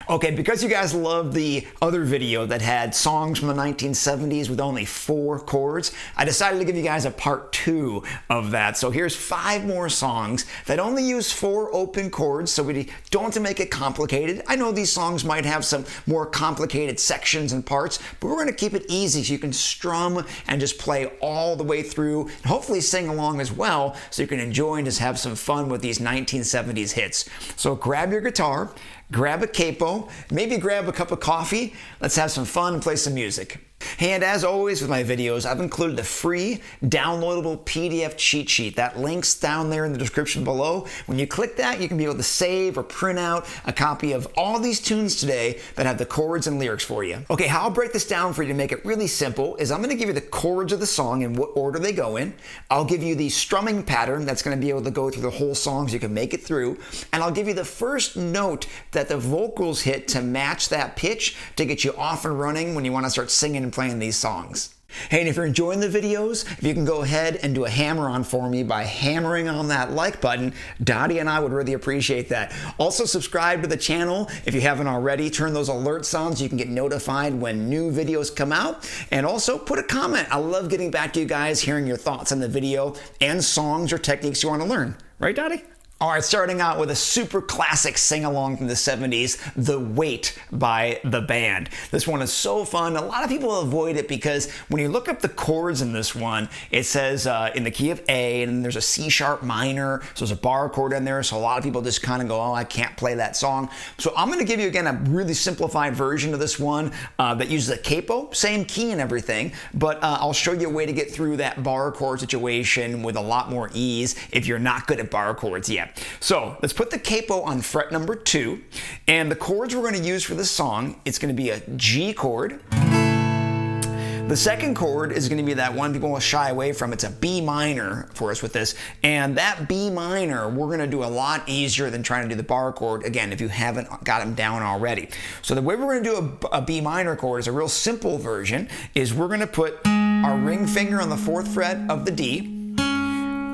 Okay, because you guys loved the other video that had songs from the 1970s with only 4 chords, I decided to give you guys a part 2 of that. So here's 5 more songs that only use 4 open chords, so we don't have to make it complicated. I know these songs might have some more complicated sections and parts, but we're going to keep it easy so you can strum and just play all the way through, and hopefully sing along as well, so you can enjoy and just have some fun with these 1970s hits. So grab your guitar, grab a capo, maybe grab a cup of coffee. Let's have some fun and play some music. And as always with my videos, I've included a free downloadable PDF cheat sheet. That link's down there in the description below. When you click that, you can be able to save or print out a copy of all these tunes today that have the chords and lyrics for you. Okay, how I'll break this down for you to make it really simple is I'm going to give you the chords of the song and what order they go in. I'll give you the strumming pattern that's going to be able to go through the whole song so you can make it through. And I'll give you the first note that the vocals hit to match that pitch to get you off and running when you want to start singing and playing these songs. Hey, and if you're enjoying the videos, if you can go ahead and do a hammer on for me by hammering on that like button, Dottie and I would really appreciate that. Also, subscribe to the channel if you haven't already. Turn those alerts on so you can get notified when new videos come out. And also, put a comment. I love getting back to you guys, hearing your thoughts on the video and songs or techniques you want to learn. Right, Dottie? All right, starting out with a super classic sing-along from the 70s, The Weight by The Band. This one is so fun. A lot of people avoid it because when you look up the chords in this one, it says in the key of A, and there's a C sharp minor, so there's a bar chord in there, so a lot of people just kind of go, oh, I can't play that song. So I'm going to give you, again, a really simplified version of this one that uses a capo, same key and everything, but I'll show you a way to get through that bar chord situation with a lot more ease if you're not good at bar chords yet. So let's put the capo on fret number 2, and the chords we're going to use for this song, it's going to be a G chord. The second chord is going to be that one people will shy away from. It's a B minor for us with this, and that B minor we're going to do a lot easier than trying to do the bar chord, again, if you haven't got them down already. So the way we're going to do a B minor chord is a real simple version, is we're going to put our ring finger on the 4th fret of the D,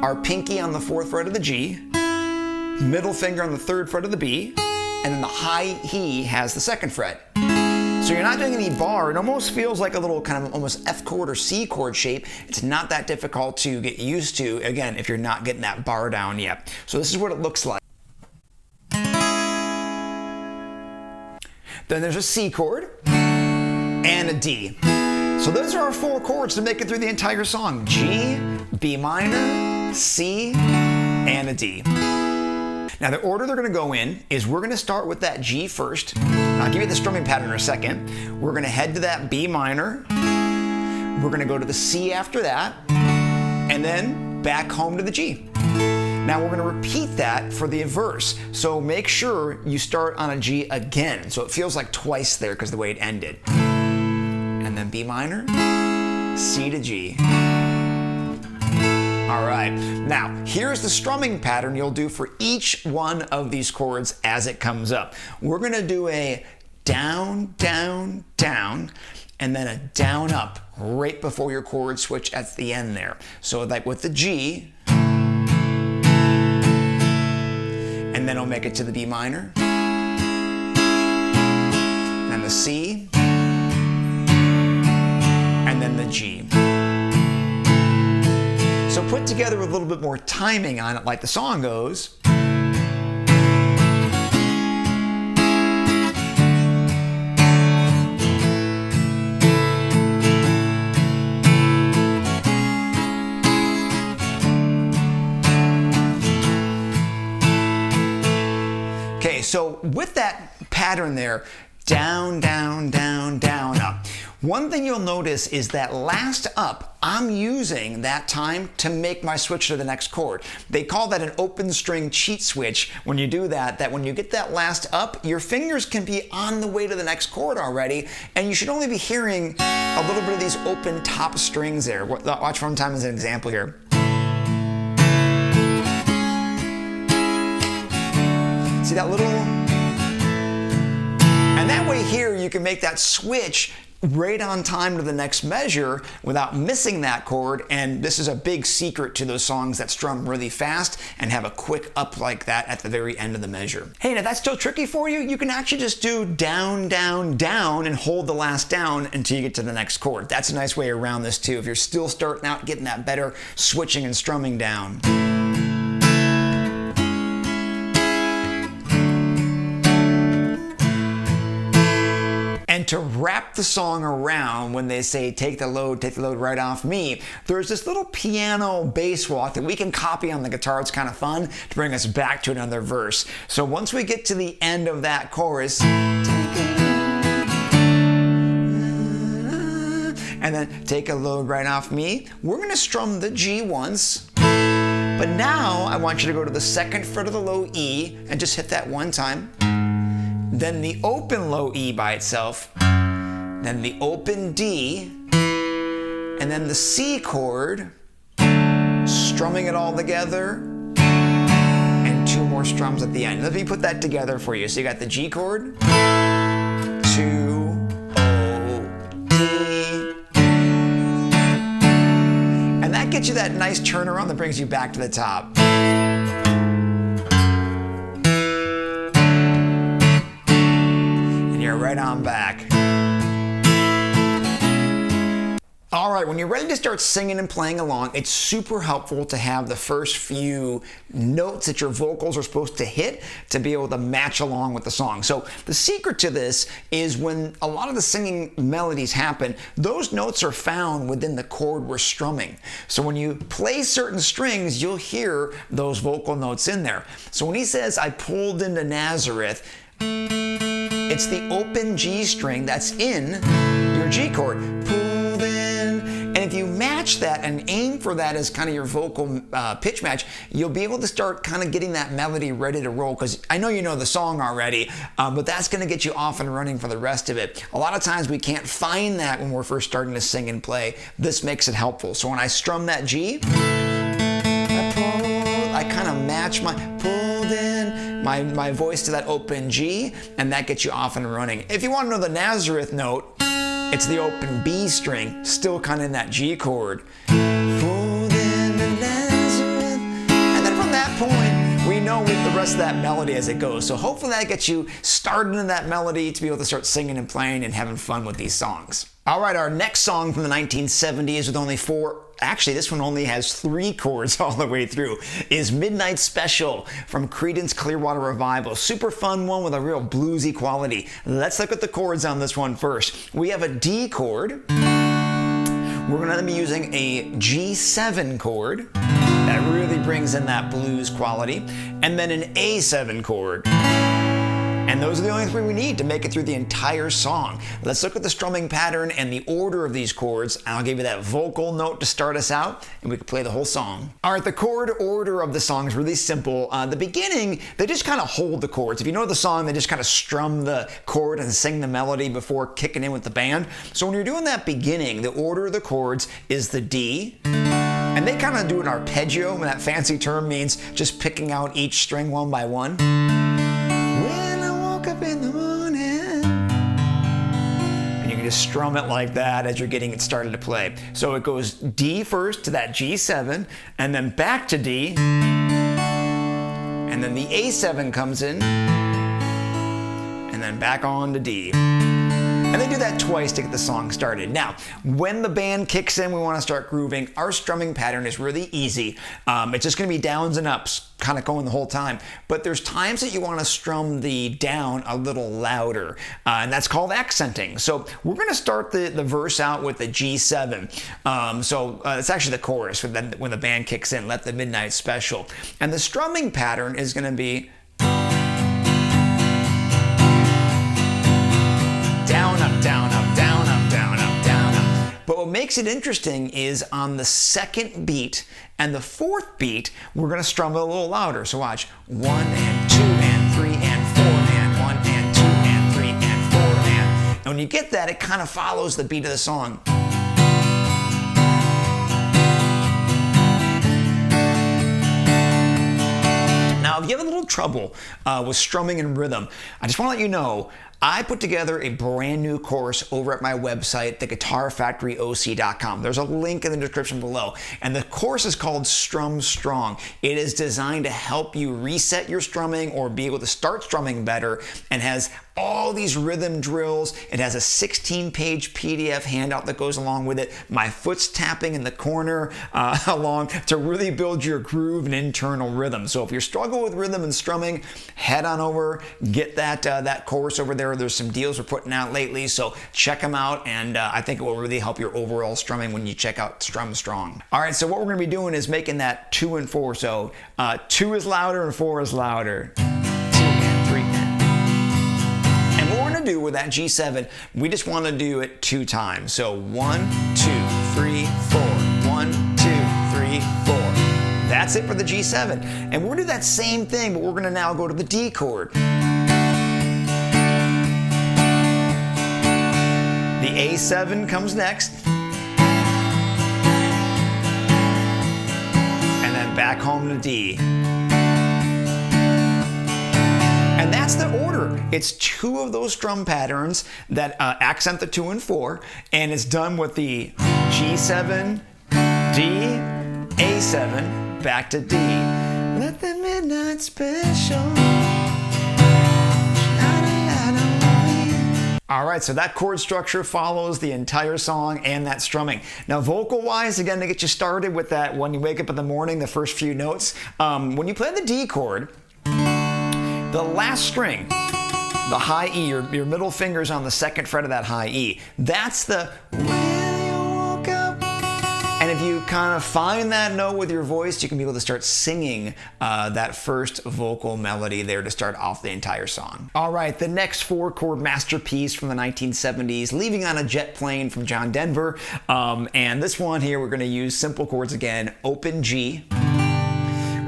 our pinky on the 4th fret of the G, middle finger on the 3rd fret of the B, and then the high E has the 2nd fret. So you're not doing any bar. It almost feels like a little kind of almost F chord or C chord shape. It's not that difficult to get used to, again, if you're not getting that bar down yet. So this is what it looks like. Then there's a C chord and a D. So those are our 4 chords to make it through the entire song. G, B minor, C, and a D. Now the order they're going to go in is we're going to start with that G first. I'll give you the strumming pattern in a second. We're going to head to that B minor. We're going to go to the C after that, and then back home to the G. Now we're going to repeat that for the verse. So make sure you start on a G again. So it feels like twice there because of the way it ended. And then B minor, C to G. All right, now here's the strumming pattern you'll do for each one of these chords as it comes up. We're going to do a down, down, down, and then a down, up right before your chord switch at the end there. So like with the G, and then I'll make it to the B minor, and the C, and then the G. So put together with a little bit more timing on it, like the song goes. Okay, so with that pattern there, down, down, down, down, up. One thing you'll notice is that last up, I'm using that time to make my switch to the next chord. They call that an open string cheat switch. When you do that, when you get that last up, your fingers can be on the way to the next chord already, and you should only be hearing a little bit of these open top strings there. Watch one time as an example here. See that little? And that way here, you can make that switch right on time to the next measure without missing that chord. And this is a big secret to those songs that strum really fast and have a quick up like that at the very end of the measure. Hey, now that's still tricky for you. You can actually just do down, down, down and hold the last down until you get to the next chord. That's a nice way around this too, if you're still starting out getting that better switching and strumming down. And to wrap the song around, when they say take the load right off me, there's this little piano bass walk that we can copy on the guitar. It's kind of fun to bring us back to another verse. So once we get to the end of that chorus, and then take a load right off me, we're going to strum the G once. But now I want you to go to the second fret of the low E and just hit that one time. Then the open low E by itself, then the open D, and then the C chord, strumming it all together, and two more strums at the end. Let me put that together for you. So you got the G chord, 2, O, D, and that gets you that nice turnaround that brings you back to the top. Right on back. All right, when you're ready to start singing and playing along, it's super helpful to have the first few notes that your vocals are supposed to hit to be able to match along with the song. So the secret to this is when a lot of the singing melodies happen, those notes are found within the chord we're strumming. So when you play certain strings, you'll hear those vocal notes in there. So when he says, I pulled into Nazareth, it's the open G string that's in your G chord. Pulled in. And if you match that and aim for that as kind of your vocal pitch match, you'll be able to start kind of getting that melody ready to roll. Because I know you know the song already, but that's going to get you off and running for the rest of it. A lot of times we can't find that when we're first starting to sing and play. This makes it helpful. So when I strum that G, I kind of match my pulled in, my voice to that open G, and that gets you off and running. If you want to know the Nazareth note, it's the open B string, still kind of in that G chord. Pulled into Nazareth. And then from that point, we know with the rest of that melody as it goes. So hopefully that gets you started in that melody to be able to start singing and playing and having fun with these songs. All right, our next song from the 1970s with only 4, actually this one only has 3 chords all the way through, is Midnight Special from Creedence Clearwater Revival. Super fun one with a real bluesy quality. Let's look at the chords on this one first. We have a D chord. We're going to be using a G7 chord that really brings in that blues quality, and then an A7 chord. And those are the only 3 we need to make it through the entire song. Let's look at the strumming pattern and the order of these chords, and I'll give you that vocal note to start us out, and we can play the whole song. All right, the chord order of the song is really simple. The beginning, they just kind of hold the chords. If you know the song, they just kind of strum the chord and sing the melody before kicking in with the band. So when you're doing that beginning, the order of the chords is the D, and they kind of do an arpeggio, and that fancy term means just picking out each string one by one. Up in the morning, and you can just strum it like that as you're getting it started to play. So it goes D first to that G7, and then back to D, and then the A7 comes in, and then back on to D. And they do that twice to get the song started. Now, when the band kicks in, we want to start grooving. Our strumming pattern is really easy. It's just going to be downs and ups, kind of going the whole time. But there's times that you want to strum the down a little louder, and that's called accenting. So we're going to start the verse out with the G7. It's actually the chorus when the band kicks in, Let the Midnight Special. And the strumming pattern is going to be down, up, down, up, down, up, down, up, down, up. But what makes it interesting is on the second beat and the fourth beat, we're going to strum it a little louder. So watch. 1 and 2 and 3 and 4 and 1 and 2 and 3 and 4 and. And when you get that, it kind of follows the beat of the song. Now, if you have a little trouble with strumming and rhythm, I just want to let you know, I put together a brand new course over at my website, theguitarfactoryoc.com. There's a link in the description below. And the course is called Strum Strong. It is designed to help you reset your strumming or be able to start strumming better, and has all these rhythm drills. It has a 16-page PDF handout that goes along with it. My foot's tapping in the corner along to really build your groove and internal rhythm. So if you're struggling with rhythm and strumming, head on over, get that course over there. There's some deals we're putting out lately, so check them out, and I think it will really help your overall strumming when you check out Strum Strong. All right, so what we're going to be doing is making that 2 and 4. So 2 is louder and 4 is louder. 2 and 3 and what we're going to do with that G7, we just want to do it 2 times. So 1, 2, 3, 4. 1, 2, 3, 4. That's it for the G7. And we're going to do that same thing, but we're going to now go to the D chord. The A7 comes next. And then back home to D. And that's the order. It's 2 of those strum patterns that accent the 2 and 4, and it's done with the G7, D, A7, back to D. Let the midnight special. All right, so that chord structure follows the entire song and that strumming. Now, vocal-wise, again, to get you started with that, when you wake up in the morning, the first few notes, when you play the D chord, the last string, the high E, your middle finger's on the 2nd fret of that high E. That's the when you woke up. And if you kind of find that note with your voice, you can be able to start singing that first vocal melody there to start off the entire song. All right, the next 4-chord masterpiece from the 1970s, Leaving on a Jet Plane from John Denver. And this one here, we're going to use simple chords again. Open G.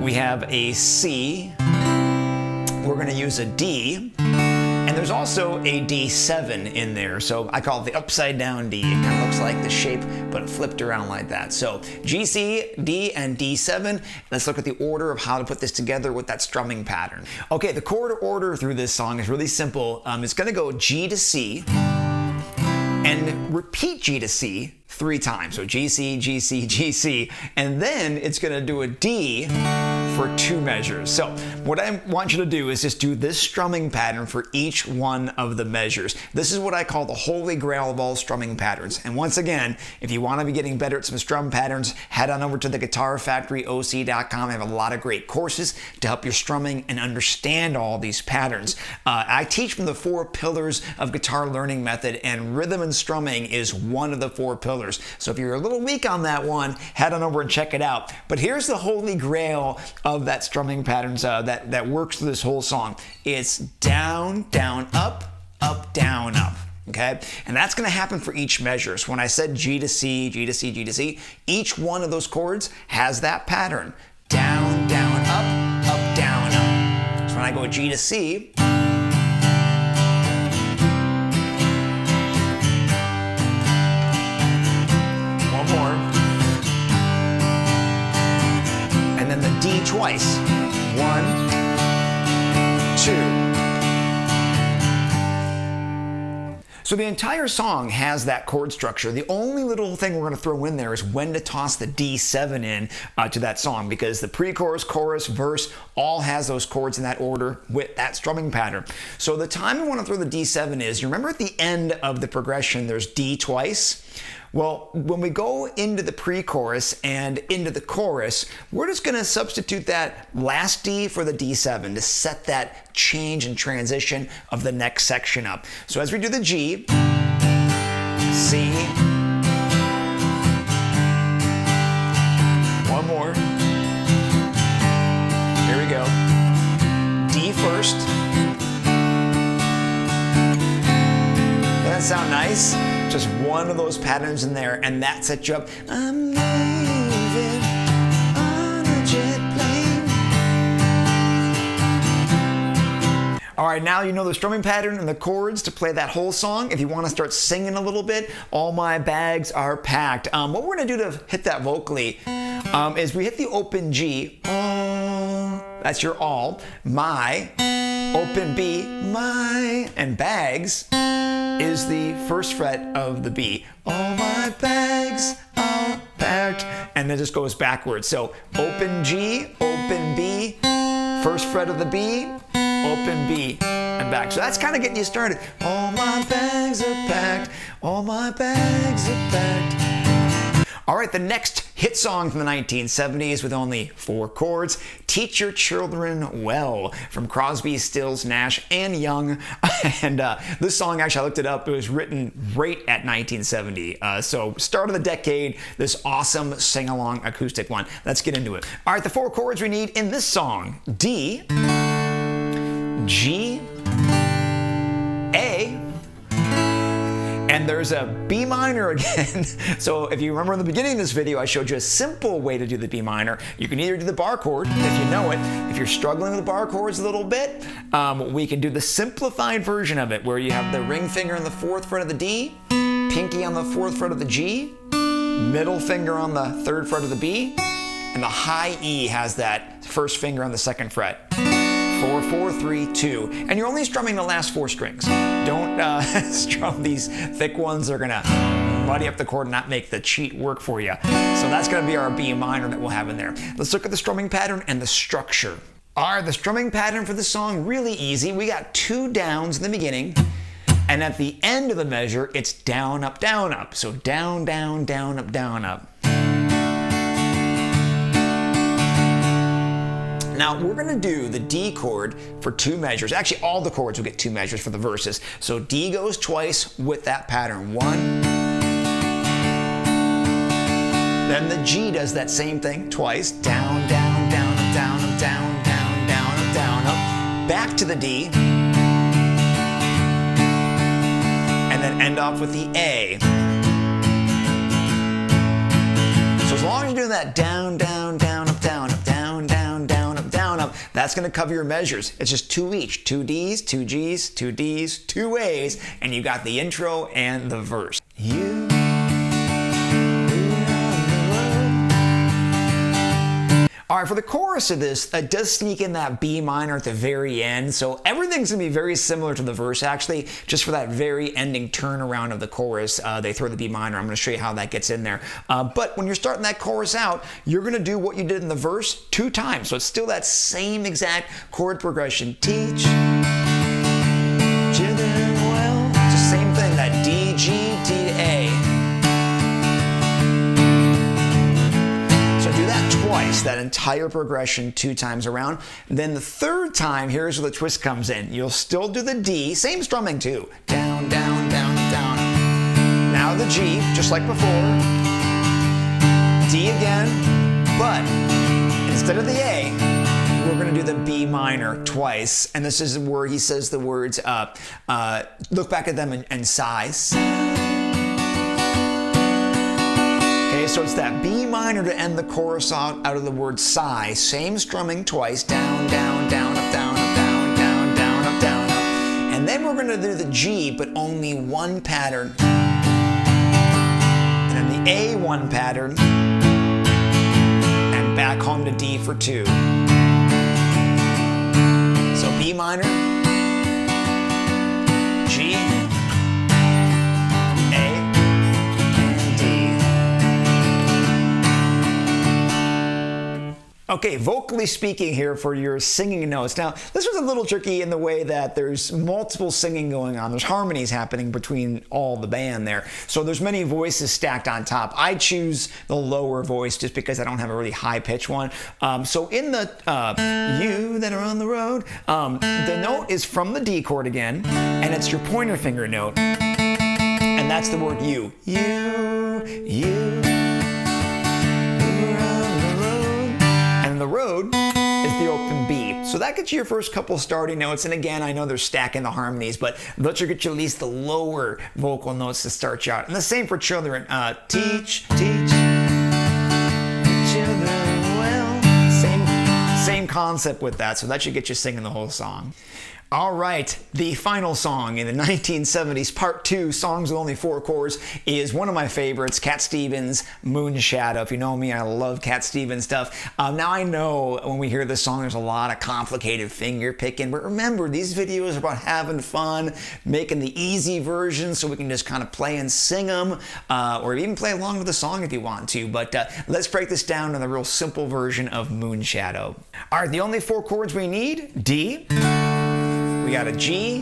We have a C. We're going to use a D, and there's also a D7 in there, so I call it the upside down D. It kind of looks like the shape, but flipped around like that. So G, C, D, and D7. Let's look at the order of how to put this together with that strumming pattern. Okay, the chord order through this song is really simple. It's going to go G to C, and repeat G to C 3 times. So G, C, G, C, G, C, and then it's going to do a D for 2 measures. So what I want you to do is just do this strumming pattern for each one of the measures. This is what I call the holy grail of all strumming patterns. And once again, if you want to be getting better at some strum patterns, head on over to theguitarfactoryoc.com. I have a lot of great courses to help your strumming and understand all these patterns. I teach from the 4 pillars of guitar learning method, and rhythm and strumming is one of the 4 pillars. So if you're a little weak on that one, head on over and check it out. But here's the holy grail of that strumming patterns that works through this whole song. It's down, down, up, down, up. Okay? And that's going to happen for each measure. So when I said G to C, G to C, G to C, each one of those chords has that pattern. Down, down, up, down, up. So when I go G to C, one more, and then the D twice. 1, 2. So the entire song has that chord structure. The only little thing we're going to throw in there is when to toss the D7 in to that song, because the pre-chorus, chorus, verse all has those chords in that order with that strumming pattern. So the time we want to throw the D7 is, you remember at the end of the progression there's D twice? Well, when we go into the pre-chorus and into the chorus, we're just going to substitute that last D for the D7 to set that change and transition of the next section up. So as we do the G, C, one more, here we go, D first. Doesn't that sound nice? Just one of those patterns in there, and that sets you up. I'm leaving on a jet plane. All right, now you know the strumming pattern and the chords to play that whole song. If you want to start singing a little bit, all my bags are packed. What we're going to do to hit that vocally is we hit the open G. That's your all. My. open B, my, and bags is the first fret of the B. All my bags are packed, and then it just goes backwards. So open G, open B, first fret of the B, open B, and back. So that's kind of getting you started. All my bags are packed, all my bags are packed. All right, the next hit song from the 1970s with only 4 chords, Teach Your Children Well, from Crosby, Stills, Nash, and Young. And this song, actually, I looked it up, it was written right at 1970. So start of the decade, this awesome sing-along acoustic one. Let's get into it. All right, the 4 chords we need in this song, D, G, A, and there's a B minor again. So if you remember in the beginning of this video, I showed you a simple way to do the B minor. You can either do the bar chord, if you know it. If you're struggling with the bar chords a little bit, we can do the simplified version of it, where you have the ring finger on the 4th fret of the D, pinky on the 4th fret of the G, middle finger on the 3rd fret of the B, and the high E has that first finger on the 2nd fret. 4, 4, 3, 2. And you're only strumming the last 4 strings. Don't strum these thick ones. They're gonna muddy up the chord and not make the cheat work for you. So that's gonna be our B minor that we'll have in there. Let's look at the strumming pattern and the structure. All right, the strumming pattern for this song, really easy. We got 2 downs in the beginning, and at the end of the measure, it's down, up, down, up. So down, down, down, up, down, up. Now, we're going to do the D chord for 2 measures. Actually, all the chords will get 2 measures for the verses. So D goes twice with that pattern. 1. Then the G does that same thing twice. Down, down, down, up, down, up, down, down, down, up, down, up. Back to the D. And then end off with the A. So as long as you're doing that down, down, down, up, down, up, down, down, down, up, down, up, that's going to cover your measures. It's just 2 each. 2 Ds, 2 Gs, 2 Ds, 2 As, and you got the intro and the verse. You. All right, for the chorus of this, it does sneak in that B minor at the very end, so everything's gonna be very similar to the verse, actually. Just for that very ending turnaround of the chorus, they throw the B minor. I'm gonna show you how that gets in there. But when you're starting that chorus out, you're gonna do what you did in the verse 2 times, so it's still that same exact chord progression. Teach children well. It's the same thing, that D, G, D to A. Twice, that entire progression 2 times around. Then the 3rd time, here's where the twist comes in. You'll still do the D, same strumming too. Down, down, down, down. Now the G, just like before. D again, but instead of the A, we're going to do the B minor twice. And this is where he says the words, look back at them and sigh. Okay, so it's that B minor to end the chorus out of the word sigh. Same strumming twice. Down, down, down, up, down, up, down, down, down, up, down, up. And then we're going to do the G, but only 1 pattern. And then the A 1 pattern. And back home to D for 2. So B minor, G, Okay, vocally speaking here for your singing notes. Now, this was a little tricky in the way that there's multiple singing going on. There's harmonies happening between all the band there. So there's many voices stacked on top. I choose the lower voice just because I don't have a really high-pitched one. So in the you that are on the road, the note is from the D chord again, and it's your pointer finger note. And that's the word you. You. The road is the open B. So that gets you your first couple starting notes. And again, I know they're stacking the harmonies, but that should get you at least the lower vocal notes to start you out. And the same for children. Teach children well. Same concept with that. So that should get you singing the whole song. All right, the final song in the 1970s, part 2, songs with only 4 chords, is one of my favorites, Cat Stevens' Moonshadow. If you know me, I love Cat Stevens stuff. Now I know when we hear this song, there's a lot of complicated finger picking, but remember, these videos are about having fun, making the easy version so we can just kind of play and sing them, or even play along with the song if you want to. But let's break this down to the real simple version of Moonshadow. All right, the only 4 chords we need: D, we got a G,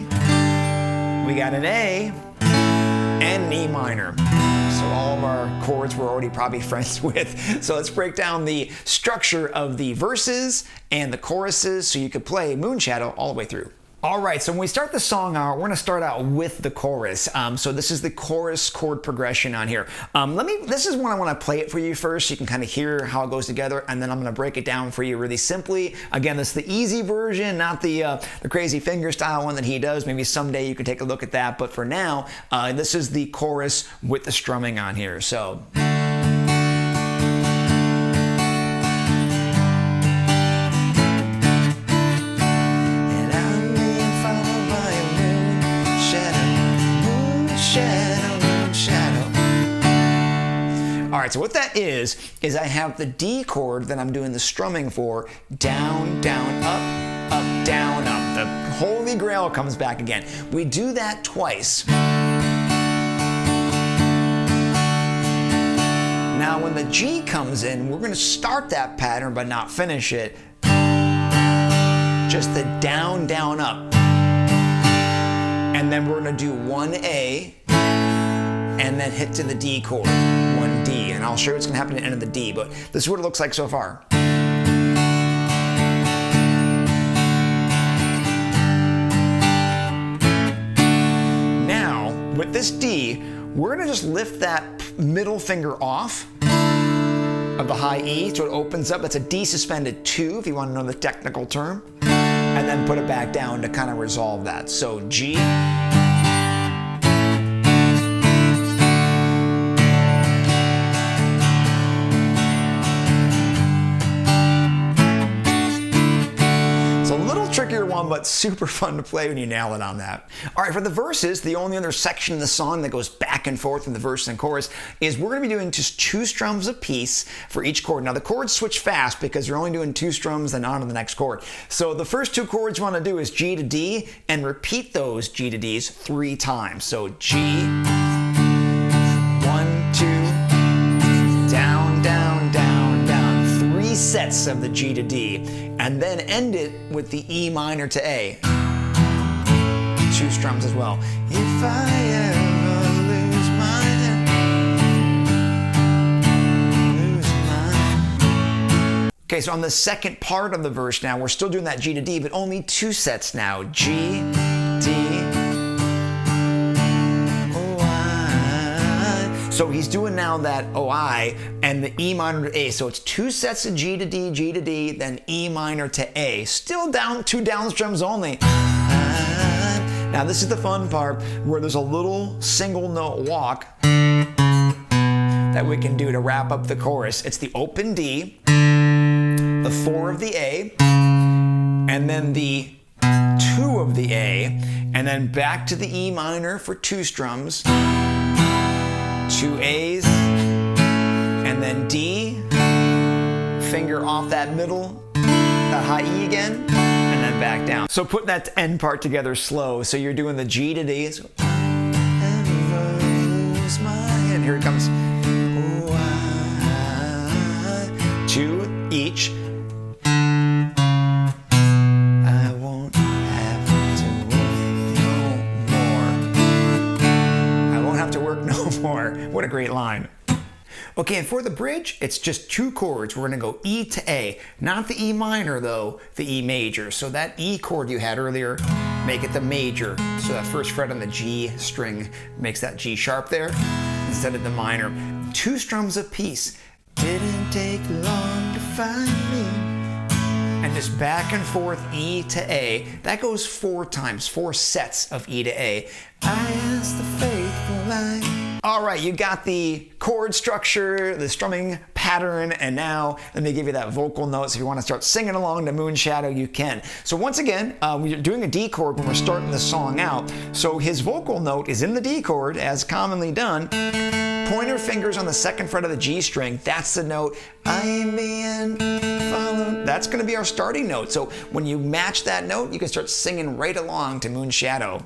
we got an A, and an E minor. So all of our chords we're already probably friends with. So let's break down the structure of the verses and the choruses so you could play Moonshadow all the way through. All right, so when we start the song out, we're gonna start out with the chorus. So this is the chorus chord progression on here. This is when I wanna play it for you first so you can kind of hear how it goes together, and then I'm gonna break it down for you really simply. Again, this is the easy version, not the crazy finger style one that he does. Maybe someday you could take a look at that, but for now, this is the chorus with the strumming on here. So. All right, so what that is I have the D chord that I'm doing the strumming for, down, down, up, down, up. The Holy Grail comes back again. We do that twice. Now when the G comes in, we're gonna start that pattern but not finish it. Just the down, down, up. And then we're gonna do 1A, and then hit to the D chord, 1D, and I'll show you what's gonna happen at the end of the D, but this is what it looks like so far. Now, with this D, we're gonna just lift that middle finger off of the high E, so it opens up. That's a D suspended 2, if you wanna know the technical term, and then put it back down to kind of resolve that. So G, trickier one, but super fun to play when you nail it on that. All right, for the verses, the only other section of the song that goes back and forth in the verse and chorus is we're gonna be doing just 2 strums a piece for each chord. Now the chords switch fast because you're only doing 2 strums, then on to the next chord. So the first 2 chords you wanna do is G to D, and repeat those G to Ds 3 times. So G, 1, 2, down, down, down, down. 3 sets of the G to D, and then end it with the E minor to A. 2 strums as well. If I ever lose mine. Okay, so on the second part of the verse now, we're still doing that G to D, but only 2 sets now. G, D, so he's doing now that OI and the E minor to A. So it's 2 sets of G to D, then E minor to A. Still down 2 down strums only. Now this is the fun part where there's a little single note walk that we can do to wrap up the chorus. It's the open D, the 4 of the A, and then the 2 of the A, and then back to the E minor for 2 strums. 2 A's, and then D, finger off that middle, that high E again, and then back down. So put that end part together slow. So you're doing the G to D, so, and here it comes. 2 each. I won't have to work no more. I won't have to work no more. What a great line. Okay, and for the bridge, it's just 2 chords. We're gonna go E to A. Not the E minor though, the E major. So that E chord you had earlier, make it the major. So that first fret on the G string makes that G sharp there instead of the minor. 2 strums a piece. Didn't take long to find me. And just back and forth E to A. That goes 4 times, 4 sets of E to A. I asked the faithful light. All right, you got the chord structure, the strumming pattern, and now let me give you that vocal note. So if you want to start singing along to Moon Shadow, you can. So once again, we're doing a D chord when we're starting the song out. So his vocal note is in the D chord, as commonly done. Pointer fingers on the second fret of the G string, that's the note. I'm being followed. That's going to be our starting note. So when you match that note, you can start singing right along to Moon Shadow.